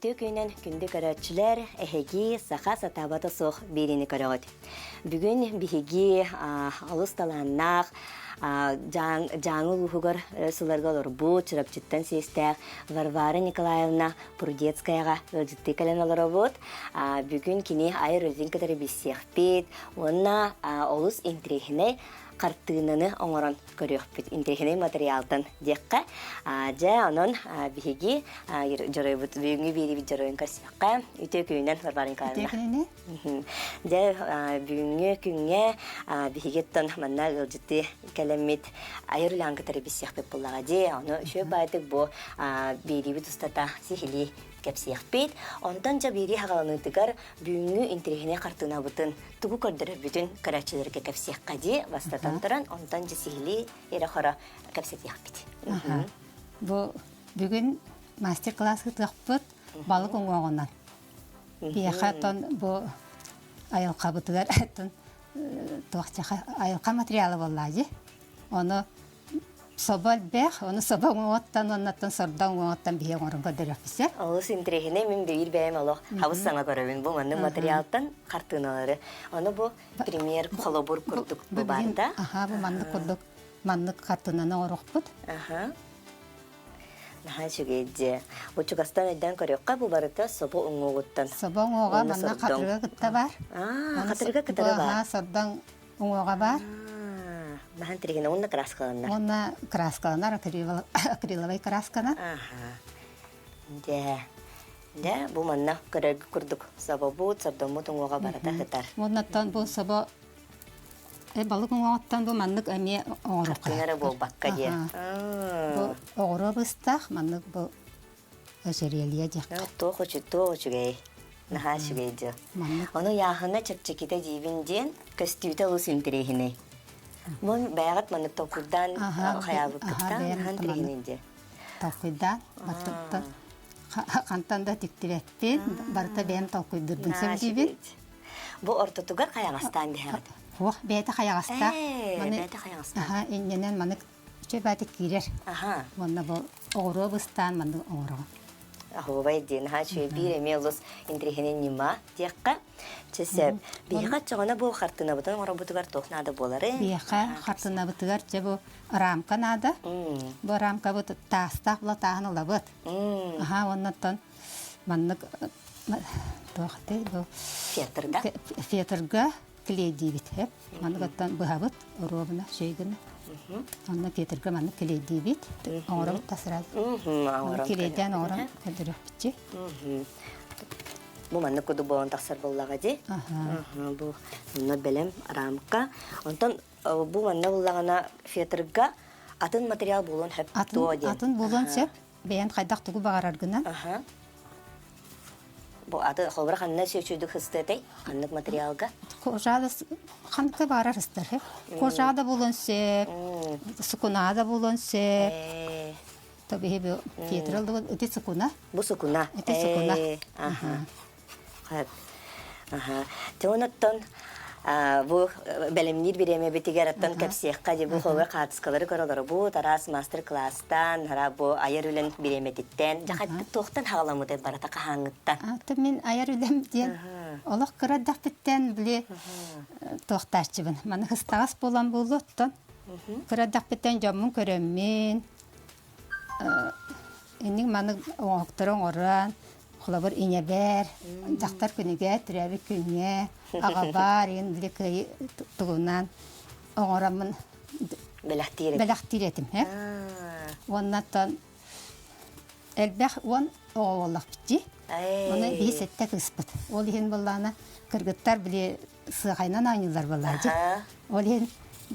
Үтө күйнен күнді көрәтшілер әхеги сақа сатабаты соқ берені көріғыд. Бүгін бігеги алыс таланнақ, жаңы ұғығыр сұларға олар бұд, чырапчыттан сейстәқ Варвара Николаевна Прудецкаяға өлжітті кәлін олар бұд. Бүгін кені айыр өзін кәдірі бесеқ бет, онына олыс интригіне қартығынаны оңырын көріқпет интригіне материалдан деққа. Жа оның бігі бүгінгі бері бет жаройын көрсеққа. Үте күйінен Варвара Николаевна. Жа бүгінгі күнге бігеттен манна өлжітті кәлемет айыр үлән кәтірі бесеқ бет болаға де. Оны үші байтық бұл бері бет ұстата сихили кәпсеқ бет. Ондан жа бері хағаланытығар бүгінгі интригіне қартығына бұтын тұғы көрдірі бүтін көрәтшілерге кәпсеққа де бастатан тұран, ондан жа сихили әрі қора кәпсеқ бет. Бұл бүгін мастер-класс ғытық балық оңғағынан. Бияқаттан бұл айылқа бұтығар айылқа материалы болады. Оны собал бәқ, оны собал оңғаттан, оннаттан сордан оңғаттан бейе оңырын көдірі өпісі. Олыс интригіне мен бейір бәйім олық хавыз саңа көрәбін. Бұл мәндің материалдан қартығыналары. Оны бұл премьер қолабыр күрдік бұл барда. Бұл маңдық күрдік, маңдық қартығынан оңырық бұд. Наға жүгейді. Бұл чүгастан өйден көрекқа бұл барыта соба оңғығыттан. Соба оңғыға маңна қатырға күтті бар. Қатырға күтті бар. Сордан оңғыға бар. Нахан тиригіне онна краскаланар? Онна краскаланар, акриловай краскана. Де, бұл манна көрегі күрдік саба бұд, сабдан бұд оңғыға барыта қытар. Оннаттан бұл саба балық оңғаттан бұл маңнық әме оңғырыққа. Қартыңары бұл баққа де. Бұл оғыры бұстақ, маңнық бұл өшерелия дек. Тоғы жүгей. Наға жүгейді. Оны яғына чәпчекеті дейбінден көстүйті ұлыс интірегіне. Бұл бәғат маңнық тоқудан қаябы күттан наған тірегінінде. Тоқудан, баттықтан қантанда тіктіретпен, барыта бәйім тоқуйдырдың сөмдейбін. Бұл ортотуғар қаяғастан бәғат? Оқ, бәйті қаяғаста. Бәйті қаяғастан. Еннен маңнық үші бәйті керер. Онна бұл оғыры бұстан маңнық оғырығы. Ахубай ден, шөй бір әме ұлыс интригенен нема деққа. Чесеп, бейқа чоғына бұл қартына бұтын оңыра бұтығар тоқнады болары? Бейқа қартына бұтығар че бұл рамка нады. Бұл рамка бұты тастақ бұла тағынылы бұт. Оннаттан маңнық тоқты бұл фетірға клейдей бит. Маңнығаттан бұға бұт, ұробына, шөйгіні. Онна фетірға маңнық клейдей бит. Оңыра бұт тасырады. Клейден оңыра көдірі бітче. Бұл маңнық көді болын тақсар болуға де. Бұл бәлем рамка. Онтан бұл маңнық болуғана фетірға атын материал болуын хөп туа де. Атын болуын сөп, бәйін қайдақ тұғы бағар аргынан. Бұл аты қолбыра қанына сөйчүйді қыстыдай, қанлық материалға? Қожады қанлыққа бағар қыстыр. Қожады болуын сөп, сұқынада болуын сөп. Tabii bu fiyatırıldı öte sıkuna. Bu sıkuna. Öte sıkuna. Teonattan bu belimnir bireme betigerattan kapsiyakka de bu xabar qatısqaları qaraları bu taras master class'tan hara bu ayar ülen bireme titten jaqat toqtan haqlamıdı barata qahangıttan. Men ayar ülen diyen Allah qıradaq bitten bile toqtaççыбын. Mana hıstağas bolan boluttan. Qıradaq bitten jammun köremmen. Enning mana oqtarın oran Xulabır ineber, daqtar künüge, türevi künüge, ağabar, indi kıyı tuğunan oğuramın belaqtiretim. Ondan elbaq on oğullaq bitci. Onu bir sette kıspıt. Ol yen bollana kırgıttar bile sığaynan aynılar bollardı. Ol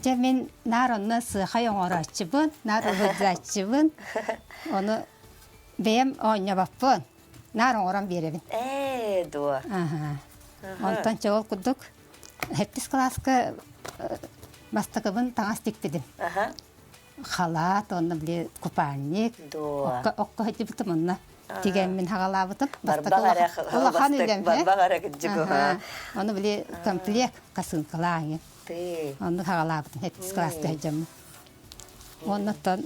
yen men naronna sığay oğuratçıbın, nar oğuratçıbın. Onu beyem oynabapın. Narın oran berevin. Doğru. Ondan çoğul kuduk. Heptis klaska mastakabın tağas diktidim. Halat, onunla bile kuparnik. Doğru. Okka hedi bitim onunla. Tigemin hağalabıtım. Barbağara gıcık o. Onu bile komplek kasın kılağın. Onu hağalabıtım. Heptis klaska hecamın. Ondan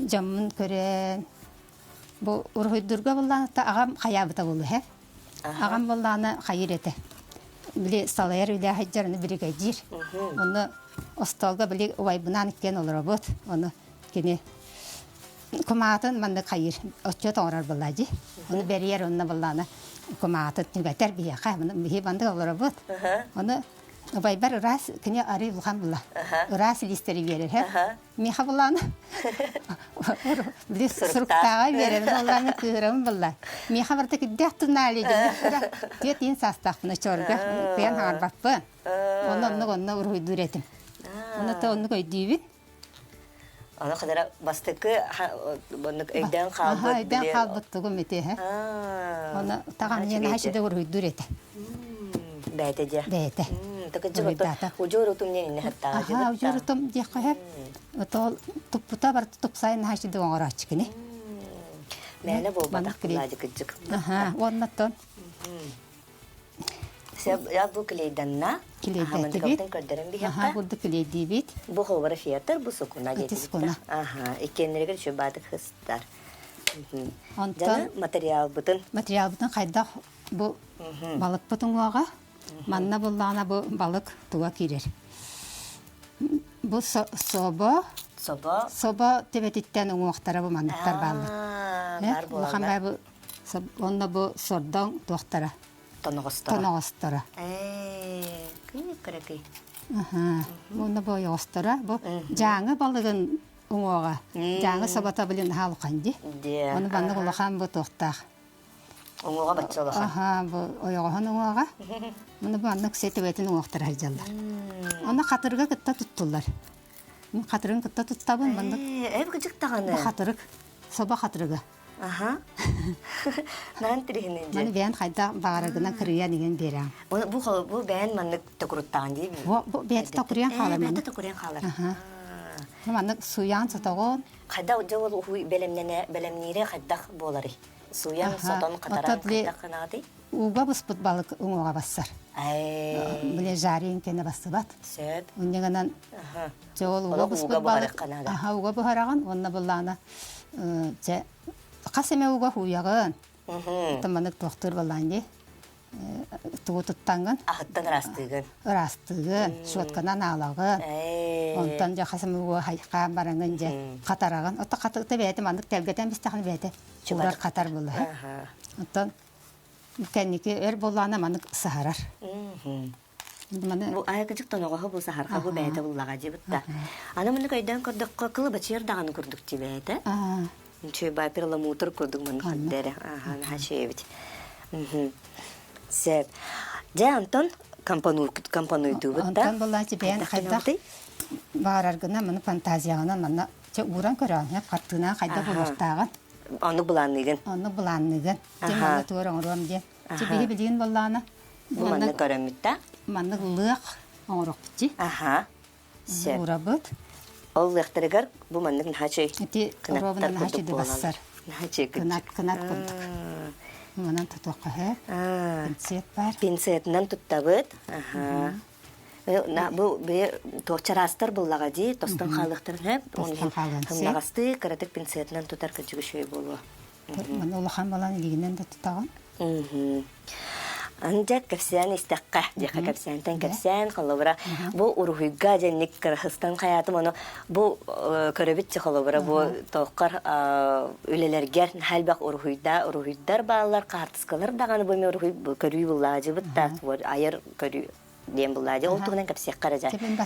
camın kören Бу ургойдурга булланы та агам хаябыта булды, хэ? Агам булланы хайыр эте. Биле салайыр үле хаҗарны бригадир. Оны осталга биле уайбынан иккен олар бут. Оны кене коматын манда хайыр. Отчет орар буллади. Оны берьер онна булланы. Коматы тигәтер бия хәмне бии банда олар бут. Оны уайбар рас кене ари булган булла. Рас листери берер, хэ? Миха булланы. Биле сурктага берер, оларны кырым булла. Миха барта кидә туналый дип. Тет ин састафны чорга. Бен харбаппы. Онны ургойдуретим. Оны та онны койдибит. Аны кадара бастыкы баны өйдән калды. Өйдән калбытты гөмете, хэ? Оны таган яна хашыда ургойдурете. Бәйтеде. Бәйте. Такы жогото. Ужорутум нени хатта. Ага, ужорутум дияққа хэ. Отол туппута бар тупсайын хашыда оңарачкыны. Мәне бу батак кылады кыжык. Ага, оннаттан. Себ я бу клейданна. Клейдәтебит. Көрдөрөм бия. Ага, булды клейдибит. Бу ховара фиятар бу сукуна Ити жетти. сукуна. Ага, икенлерге шо бадык хыстар. Онтан Материал бутын. материал бутын кайда бу балык бутын уага. Манна буллана бу балык туга кирер. Бу соба Соба. тебетиттен уактара бу маннактар балык. Бар болар. Хамбай бу онда бу сордон туактара. Тоногостара. Кыракый. Ага. Онда бу яостара. Бу жаңы балыгын уага. Жаңы собата билен халканди. Де. Оны банны улахан бу туактак. Оңуга батчалаха. Ага, бу оягын уага. Муну банны сетебетин уактара жаллар. Оны катырга кытта туттулар. Мен катырын кытта туттабын банды. Эп кыжык таганы. Бу катырык. Соба катырыга. Ага. Нан трихинен Маны же. бен кайда багарыгына кырыя деген берем. Бу бән манны токуруттаган ди. Бу бет токурян халар Бән маны. токурян халар. Маны суян сатагон. Кайда жол хуй белемнире кайдак болары. Суян сатан катаран кайдак канады. Уга буспут балык уңга бассар. Биле жарин кене басыбат. Сөп. Ундаган Ага. жол уга буспут балык. Ага, уга бухараган, онна буллана. Же касеме уга хуяган. Таманы доктор баланди. Тугуттанган. Ахыттан растыгын. Растыгы, шотканан алагы. Онтан же касеме уга хайка баранган же катараган. Ота катыкты бәйте мандык телгетен бистахын бәйте. Чурар катар булды. Ага. Онтан кенники боллана маны сахарар. Маны Бу айкыжык тонога бу сахарга бу бәйте буллага жибитта. Аны мында кайдан көрдүк кылы бачыр даганы көрдүк ди бәйте. Нче ба перламутр көрдүк мен хаддере. Ага, хашевит. Сеп. Же Антон компанию дубитта. Онтан боллачы бәйен кайда бараргына маны фантазиягынан маны че уран көрөн, картына кайда булыктаган. Аны буланныгын. Аны буланныгын. Маны туран урам де. Че бии билин боллана. Бу манны көрөмүттө. Маны лык оңрок бити. Ага. Сеп. Урабыт. Ол лехтергер бу манны хачы. Ти робынан хачы бассар. Хачы. Кынат курдук. Манан татуакка хэ. Пинцет бар. Пинцетнен туттабыт. Ага. Бу бе тохчарастар буллага ди, тостон халыктыр хеп. Тостон халыктыр. Хымнагасты каратык пинцетнен тутар кычыгы шөй болу. Маны улахан баланы лигинен да тутаган. Анжак капсян истакка, жака капсян тен капсян халыбыра. Бу урухуйга женник Кыргызстан хаятым аны бу көрөбүт халыбыра бу тоқкар үлелергер халбак урухуйдар балалар картыскалар даганы бу урухуй көрүй буллага жыбытта айыр көрүй дем буллага ол тугунан капсяк каража. Тепен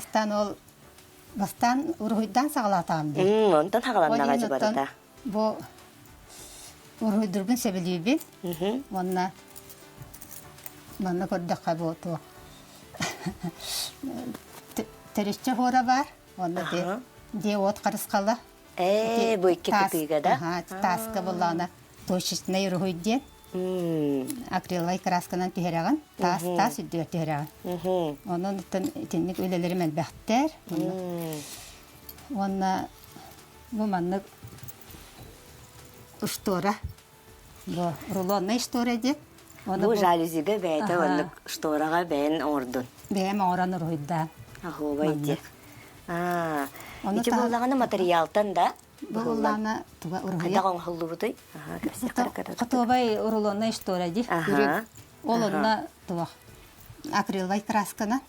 бастан урухуйдан сагалатам ди. Онтан хагаланнага жыбарда. Бу урухуйдурбун себелибин. Онна Манна көрдөккө болду. Теречче хора бар. Онда де от карыскала. Бу икки кытыга да. Ага, таска боллана. Тошичне юруйден. Акрилай красканан тираган. Тас үддөр тираган. Онун тенник өлелери мелбәхтер. Онна бу манны устора. Бу рулонна истора де. Бу жалюзиге бәйте онны шторага бәйен ордун. Бәйем ораны руйда. Аху бәйте. Ити боллаганы материалтан да? Буллана туга ургая. Кадаган холлубутой. Ага, кепсек каракара. Катобай урулона история ди. Ага. Олонна туга акриловый краскана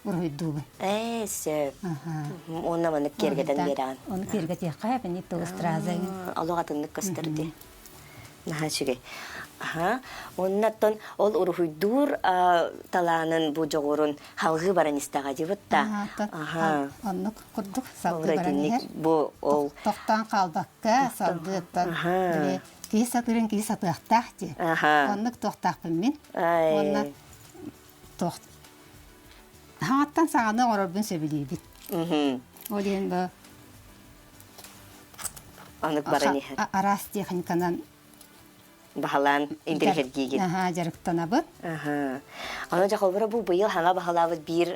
ургайдубы. Сөп. Ага. Онна маны кергеден беран. Оны кергете кайбы ни туга стразай. Алугатыннык кыстырды. Нахачыгай. Ага. Оннаттан ол ургуйдур таланын бу жогорун халгы баран истага дибытта. Ага. Онны курдук салды Орадинник баран. бу ол. Тоқтан қалбаққа салдыттан. Ага. Кейсатырын кейсатықтақ де. Ага. Онны тоқтақпын мен. Ай. Онны тоқт. Хаңаттан сағаны орырбын сөбілейбіт. Мгм. Ол ең бұл Анык баран ихер. арас техниканан Бахалан интерхергиген. Ага, жарықтана бұд. Ага. Аны жаколбара бу быйыл хаңа бахалабыт бир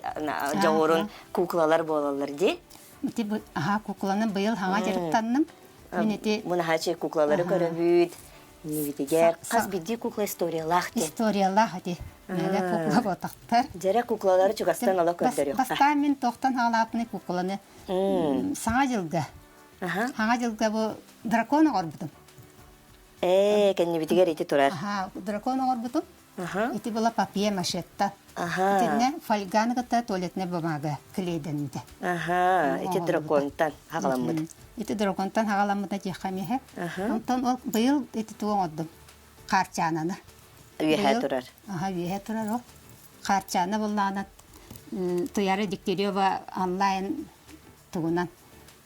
жогорун куклалар болалар ди. Ага, кукланы бұйыл хаңа жарықтанным. Мен ете Муна хачы куклалары көрөбүт. Нибитигер каз бидди кукла историялах ди. историялах де. Мәлі кукла ботақтар. Жара куклалары чугастан ала көрдөрү. Баста мен тоқтан халапны кукланы саңа жылға. Ага. Саңа жылға бұл дракона орбытым. Кен нибитигер ити турар. Ага, дракона орбытым. Ага. Ити была папье машетта. Ага. Тенне фольганыгата туалетне бумага клейденде. Ага. Ити драконтан хагаламмыт. Ити драконтан хагаламмыта жехамеhe. Ага. Онтон ол быйыл ити туон ордым. Карчананы. Үйе турар. Ага, үйе турар ол. Карчаны булланы туяры Дегтярева онлайн тугунан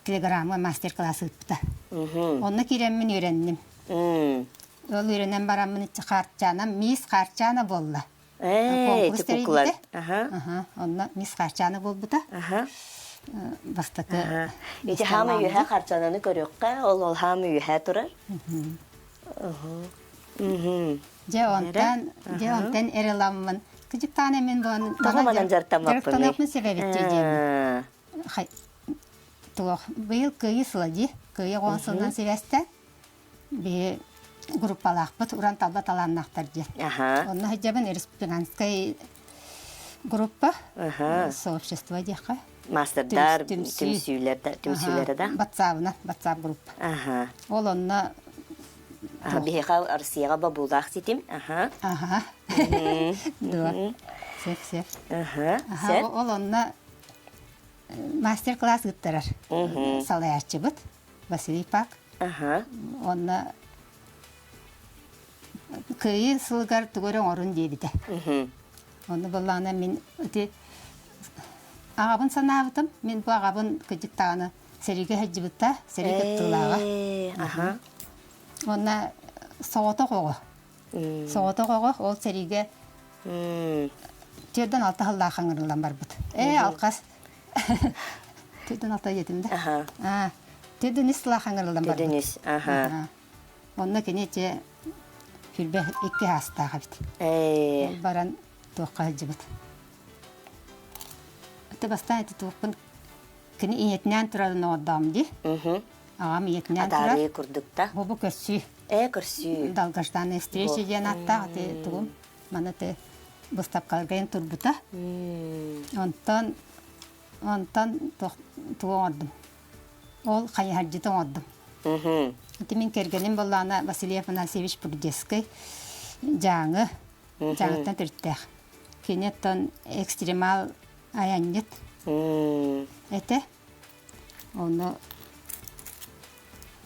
телеграмма мастер-классы ыпта. Онны киреммин үйренним. Ол үйренен барамын ичи карчана, мис карчана болла. Ити куклар. Ага. Ага, онна мис карчана болбута. Ага. Бастакы. Ити хамы үйе карчананы көрөкка, ол хамы үйе турар. Же онтан эреламмын. Кыжык таны мен бон. Тагамадан жартамаппын. Жартамаппын себебетте жем. Хай. Туох быйыл кыйы сылади. Кыйы гонсундан себесте. Бе группалақпыт уран талбат аланнақтар же. Ага. Онна хаджабын республиканская группа. Ага. Сообщество деха. Мастердар, тимсүйлері да? Батсап группа. Ага. Ол онна Бихеха Арсияға бабулдақ сетім. Ага. Ага. Дуа. Сеп. Ага. Ага, ол онна мастер-класс гыттарар. Салаячы бұд. Василий Пак. Ага. Онна кыйы сылгар түгөрен орын дейбіді. Оны боллағына мен өте ағабын санабытым. Мен бұл ағабын күдіктағаны сәреге хәджібітті, сәреге тұлаға. Ага. Онна соғыты қоғы. Соғыты қоғы, ол сәреге түрден алты ғылда қаңырылдан бар бұд. Алқас. Түрден алты етімді. Ага. Түрден ісіла қаңырылдан бар бұд. Түрден іс. Ага. Онна кене те хүрбе екі хастаға біт. Ол баран туаққа хәджібіт. Өте бастан әті туақпын кені иетінен тұрадын оғадам де. Ағам иетінен тұрад. Адарый күрдікта. Бобу көссүй. Көрсүй. Долгожданный встреча ден аттақ. Туғым. Мана те бұстап қалғайын тұрбыта. Онтан туғын ордым. Ол қайы хәджітін ордым. Мен кергенім боллағына Василий Афанасьевич Пурдескай жаңыттан түрттәқ. Кенеттен экстремал аянет. Әті. Оны...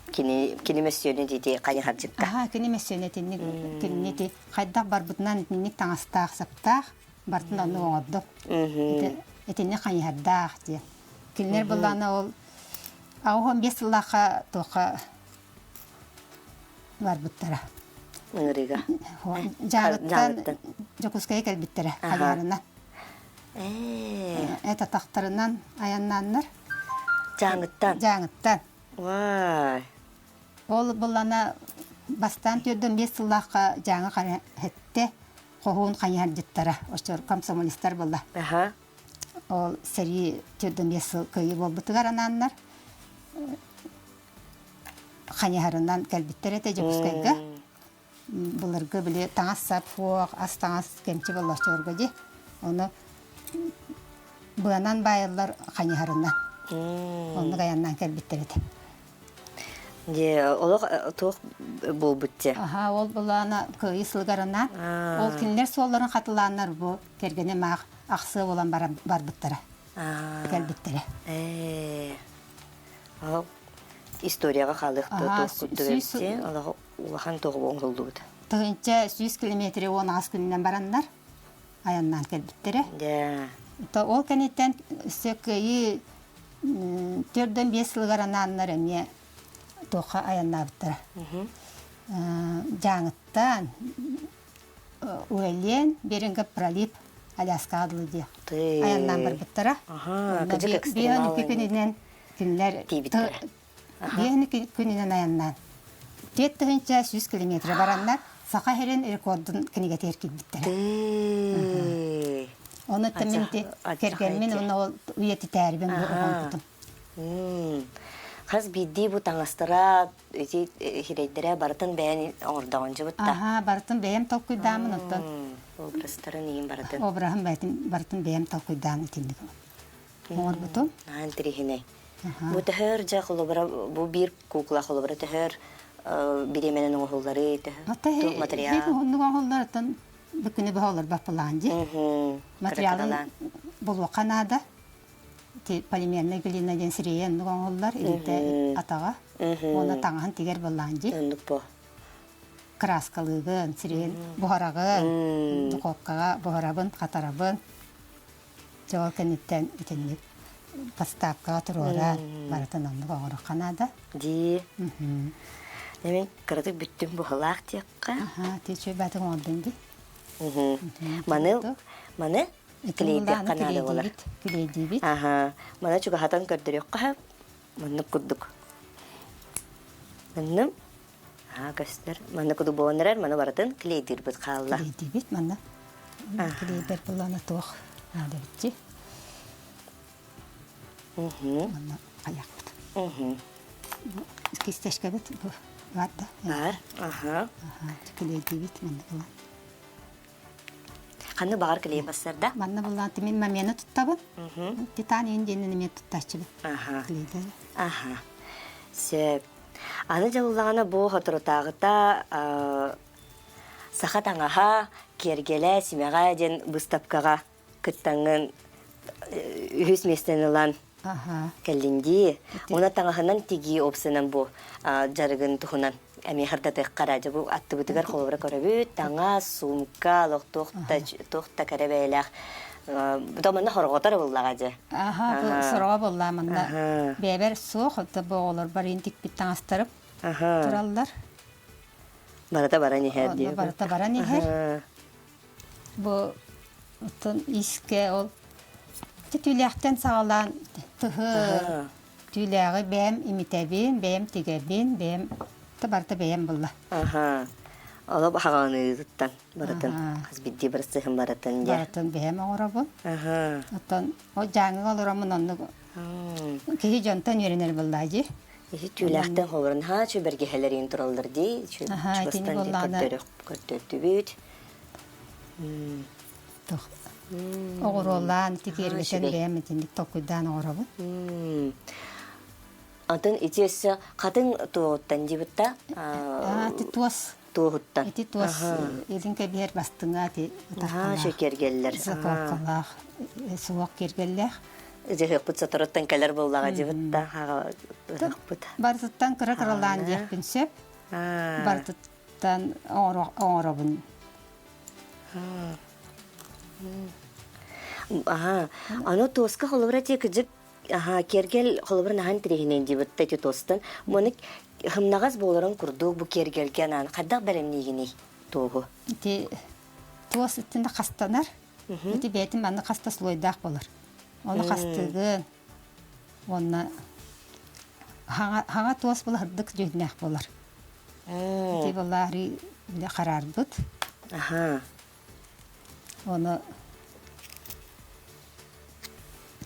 Кені мәсүйені дейді қайын харджықта. Аха, кені мәсүйені теннеті қайдақ бар бұтынан етіннік таңастақ, саптақ, бартын оны оңырдық. Етіне қайын хардақ. Келінер боллағына ол ауған 5 жылаққа тоқа бар бұттара. Үңіріға. Жаңыттан жокускай кәлбіттара қайарынан. Әті тақтарынан аяннаннар. Жаңыттан. Вай. Ол бұллана бастан түрдің 5 жылаққа жаңы қайетті қоғуын қайар жыттара. Ошыр комсомолистар бұлла. Ол сәрі түрдің 5 жыл көйі бол бұтығар ананнар. Қайарынан кәлбіттар әті жокускайға. Бұлырғы біле таңас сап фуақ, ас таңас кәмчі бұл ошырғы де. Оны бұғанан байылар қайарынан. Оны қаяннан кәлбіттар әті. Де олох тух болбутте. Аха, ол булана кыйы сылгарынан. Ол кинлер солларын катыланнар бу кергене мак аксы болан бар буттара. Келбиттере. Ал историяга халыкты туктугетти. Алга улахан тогу оңголдубут. Тыгынча 100 километр 10 күннен бараннар. Аяннан келбиттере. Да. Ол кенеттен сөккөйі төрден 5 сылгарананнар эме тоқа аяннабыттара. Жаңыттан уэлен беринге пролип Аляска адылы де. Аяннан бар бұттара. Кыжык экстремалы. Бейіні күнінен күнлер. Бейіні күнінен аяннан. Теттігінча 100 километр бараннар. Сақа херен рекордын кініге теркет біттара. Оны тәмінті кергенмен оны ол үйеті тәрбен бұған бұтым. Қаз бидді бұ таңастыра, хирейдері барытын бәйін ордағынжы бұтта. Аха, барытын бәйім тал құйдамын ұттын. Обрастарын ең барытын. Обрағын барытын бәйім тал құйдамын етіндігі. Оңыр бұтым. Ан тірихіне. Бұ тәхір жа құлыбыра, бұ бір кукла құлыбыра тәхір биременің оғылдары, тұқ материал. Оның оғылдарын бүкіні бұғылыр бапыланды. Материалын бұлу қанада. Полимерный глина ден сиреен оғылдар, илді атаға. Оны таңағын тегер бұланды. Өндік бұ. Краскалығын, сиреен бұғарағын, дұқопқаға бұғарабын, қатарабын. Жоғыл кәнеттен үтінлік. Поставкаға тұрора барытын оңдық оғыры қанада. Ди. Демен кырдык бүттін бұғылақ текқа. Тече бәтің ордың ди. Маны клейдек қанады олар. Клейді бит. Мана чуға хатан көрдірек қағып, мұнны күрдік. Мұнным, көстер, мұнны күді болынырар, мұны баратын клейдер бұд қалыла. Клейді бит, мұнны. Клейдер бұланы тоқ. Ады бітті. Мұнны аяқ бұд. Кестешке бит, бар да. Бар, Клейді бит, мұнны бұлан. Қаны бағар клей басарда? Манна бұлан тімен мәмені тұттабын. Титан енденіне мен тұтташчы бит. Клейді. Сөп. Аны жалылағаны бұл ғатырытағыта сақа таңаға, кергелі, семеға ден бұстапқаға күттаңын үйіс местен ұлан кәлінді. Оны таңағынан теги опсынан бұл жарығын тұхынан. Әме қырдатық қаражы бұл атты бұтығар қолыбыра көрібіт, таңа, сумка, лоқ тоқта кәребәйләқ. Бұтамында қорғатар бұллағады. Бұл сұраға бұлла мұнда. Бәбер соқ, бұл олар бар ентік біттен астырып тұралдар. Барата бара нехер дейі. Барата бара нехер. Бұл иске ол түйләқтен сағалан тұғы түйләғі бәм имитәбен, бәм тегәбен, бәм барта бәйім бұлла. Ола бағаны ұйдыттан баратын. Қыз бидді бір сығын баратын. Баратын бәйім оғыра бұл. Оттан, о жаңы қалырамын онны кейі жонтан үйренер бұлла жи. Түйләқтен қолырын чөберге хәлерін тұралдар дей. Чөбастан дей көрдөрді бүйт. Оғыр олан, текергесен бәйім етіндік тоқыдан оғыра бұл. Атын итесі қатын туғыттан дейбітта? Туас. Туғыттан. Эти туас елін кәбер бастыңа те. Шекергеллер. Зақалқалақ, суақ кергеллер. Зеғық бұтса тұрыттан кәлер болуға дейбітта? Бартыттан кыра-кыралан дейіппін сөп. Бартыттан оңырабын. Аны туысқа қолыбыра тек жүк кергел холбар нахан трехинен дибет тәте тостан. Моны хымнагаз боларын курдук бу кергелген ан кадак беремнигини тогу. Ти туас иттинде кастанар. Ти бетим аны каста слойдак болар. Оны кастыгын. Онна хага туас болар дык жөднәк болар. Ти болары биле карарбыт. Оны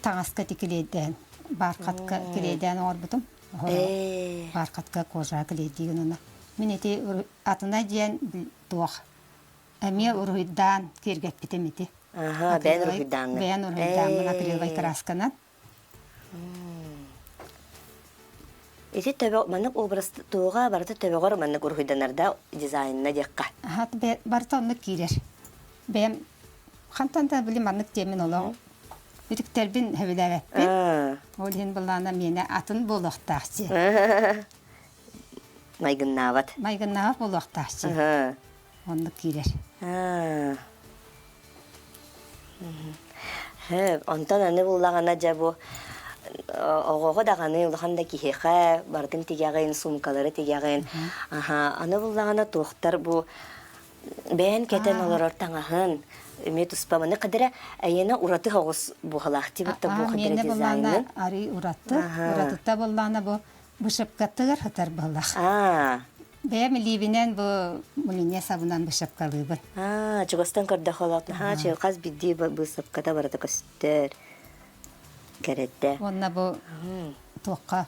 таңаска тикилейден, барқатка килейден орбутум. Барқатка кожа килейдеген оны. Мен эти атына дейін туақ. Әме ұрғыдан кергет бітеметі. Бән ұрғыдан. Бән ұрғыдан, мұна кілеғай красканан. Ити төбө маннык образ туга барты төбөгөр маннык урхуйданарда дизайнна декка. Хат барта онны кирер. Бем хантанда билим маннык темин олоо. Бүтүктербин хөбүләбәппин. Ол хин буллана мене атын болохтакчы. Майгыннават. Майгыннават болохтакчы. Онны кирер. Онтан аны буллагана жабу огого даганы улаханда кихеха бардын тигягын сумкалары тигягын. Аны буллагана тохтар бу бен кетен олорор таңаһын. Эме туспаманы кадыра айена ураты хогус бу халахти бутта бу кадыра Мене дизайны. буллана ари ураты. Уратыта буллана бу бышыпкаттыгар хатар буллах. Бем ливинен бу мулине сабынан бышыпкалыбы. Чугастан кырда халатны. Чы каз бидди бу сапката барата көстөр. Керетте. Онна бу тоққа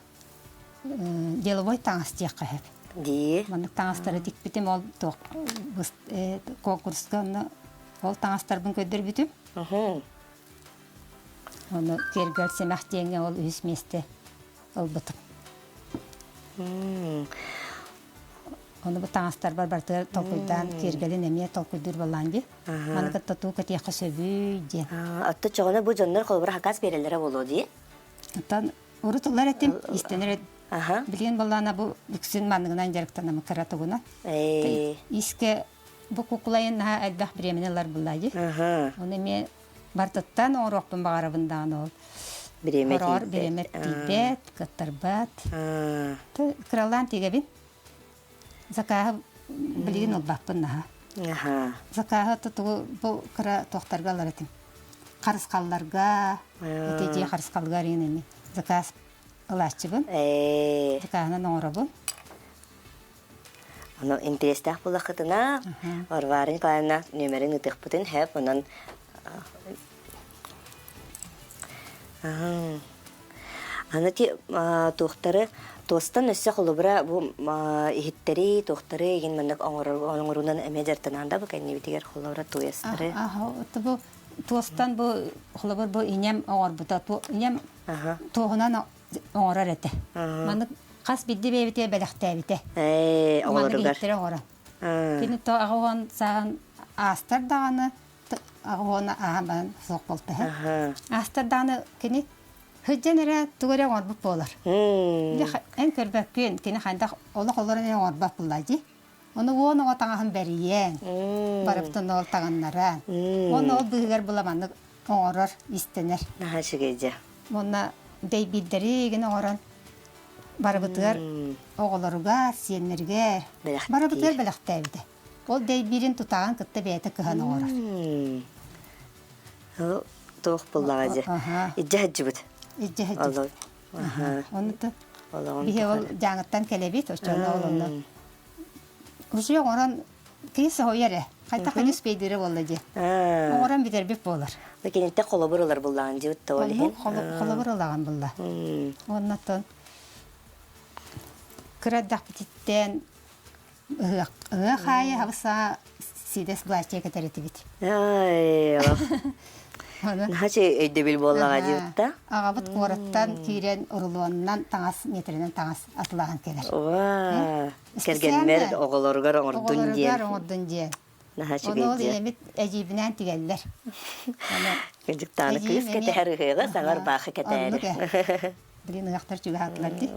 деловой таңас тияққа хеп. Ди. Маны таңастары дик битим ол тоқ конкурска ол таңастар бун көдөр битим. Оны кергел семах теңе ол үс месте ол бутым. Оны бу таңастар бар бартыр толкуйдан кергелин эме толкуйдур баланги. Маны каттату катияққа сөбүй де. Атты чоғына бу жоннор қолбыр хакас берелері болу ди. Аттан урутулар этим истенер билген балана бу бүксүн манныгынан жарыктанамы каратугуна. Иске бу куклайын әлбах биременелер буллайы. Оны мен бартаттан орокпун багарабындан ол. Биремет тибет, каттарбат. Кралан тигебин. Закаһы билген ол баппын. Закаһы туту бу кара тохтаргалар этим. Карыскалларга, этеже карыскаллар эми. Закас алачыбын. Закаһынан оңоробун. Аны интерестах булахытына орварын калана нөмерин үтекпүтін хеп онан аны ти тохтары тостан өссө холубра бу ихиттери тохтары еген мандак оңорунан эмежертананда бу кайны битигер холубра туястары. Бу тостан бу холубра бу инем оңорбута ту инем тоғынан оңорар эте. Мандак кас бидди бебите белехтебите. Оңоругар. Кини то агон саган астар даганы агона ахан сок болду. Астар даганы кини хөҗҗәнәре тугыра оңорбуп болар. Эн көрбәккен кини ханда олы-олырын оңорбуп буллады. Оны оны отаңаһын бериен. Барыптан ол тагыннара. Оны ол бигер буламанны оңорор истенер. Нахашыгеҗе. Монна дей биддери генә оран. Барыбытыр оғылырға, сенерге, барыбытыр біліқтәйді. Ол дей бірін тұтаған күтті бәйті күханы орар. Тоқ бұллағазе. Иджі хаджы бұд? Иджі хаджы бұд. Оны тұ бейе ол жаңыттан кәлебет, өшчіні олынды. Үші оңыран кейсі ойары, қайта қылыс бейдері олады. Оңыран бідербек болар. Кенетте қолы бұрылар бұллаған жығытты олы. Қолы бұрылаған бұлла. Оны тұн кыраддах бититтен хая хавса сидес блаче кетерети бит. Нахачы өйдө бил боллага жытта. Агабыт кораттан кирен урулуаннан таңас метренен таңас атылаган келер. Ва! Кергенмер оголоргар оңордун ден. Оңордун ден. Нахачы Оны ол геже. эмит эжибинен тигеллер. Кыжыктаны кыз кетер хыга сагар бахы кетер. Билин гактар чуга хатларды.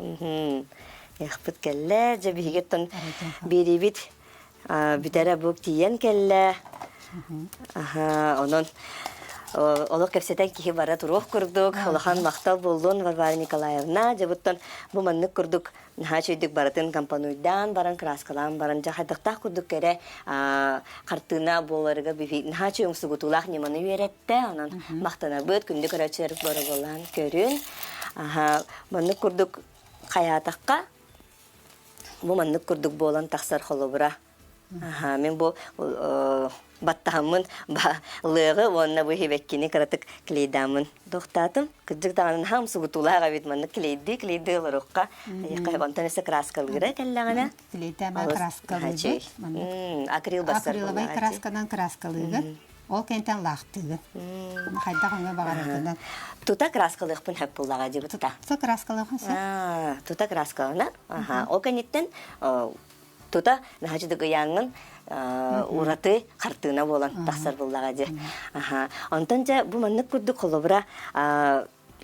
Яхпыт келле, жабигеттен берибит битере бук тиен келле. Онон олық кепсетен кихи бара турух курдук, олахан мақтал болдун Варвара Николаевна, жабыттан бу маннык курдук, нахачойдук баратын компануйдан, баран краскалан, баран жахадықтақ курдук кере қартына боларыга бифи, нахачой оңсугутулақ неманы үйеретті, онан мақтана бұд, күнді көрәчерік бары болан көрін. Маннык курдук қаятаққа, бу маннык курдук болан тақсар холобура. Мен бу баттамын лыгы онна бу хебеккини каратык клейдамын доктатым. Кыжык тагын хамсы бутулага бит маннык клейди лырыкка. Яка бантанеса краскалыгыра келлагана. Клейдама краскалыгы. Акрил басар. Акриловый краскадан краскалыгы. ол кенттен лақтыгын. Хайда қаңа бағаратынан. Тута краскалықпын хөп бұллаға деп тұта. Со краскалығын сен. Тута краскалығына. Ол кәнеттен тута нәхачыдығы яңын ураты қартығына болан тақсар бұллаға деп. Онтан жа бұл маннық күрді қолыбыра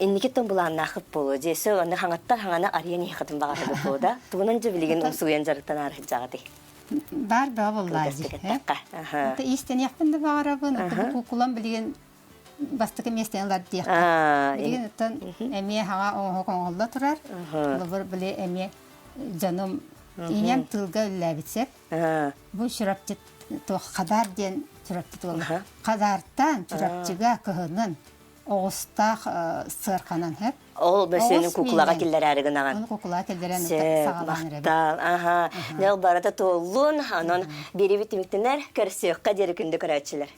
Инникеттен бұлан нақып болу, жесі оны хаңаттан хаңана ариян еқатын бағарады болу. Туғынан жа білеген ұсуен жарықтан арқып жағады. Бар ба боллайды. Истен яқпынды бағарабын, құқылан білеген бастықы местен оларды деқті. Білеген ұттан әме хаға оңғолда тұрар. Бұлбыр біле әме жаным инем тұлға үлләбітсек. Бұл шырапчы қадар ден шырапчы тұлға. Қадарттан шырапчыға күхінің оғыстақ сырқанан хеп. Ол бөсенің кукулаға келдер әрігін аған. Оны кукулаға келдер сағалан әрі. Нел барата толуын, анон бері бітіміктенер көрсеуққа дері күнді көрәтшілер.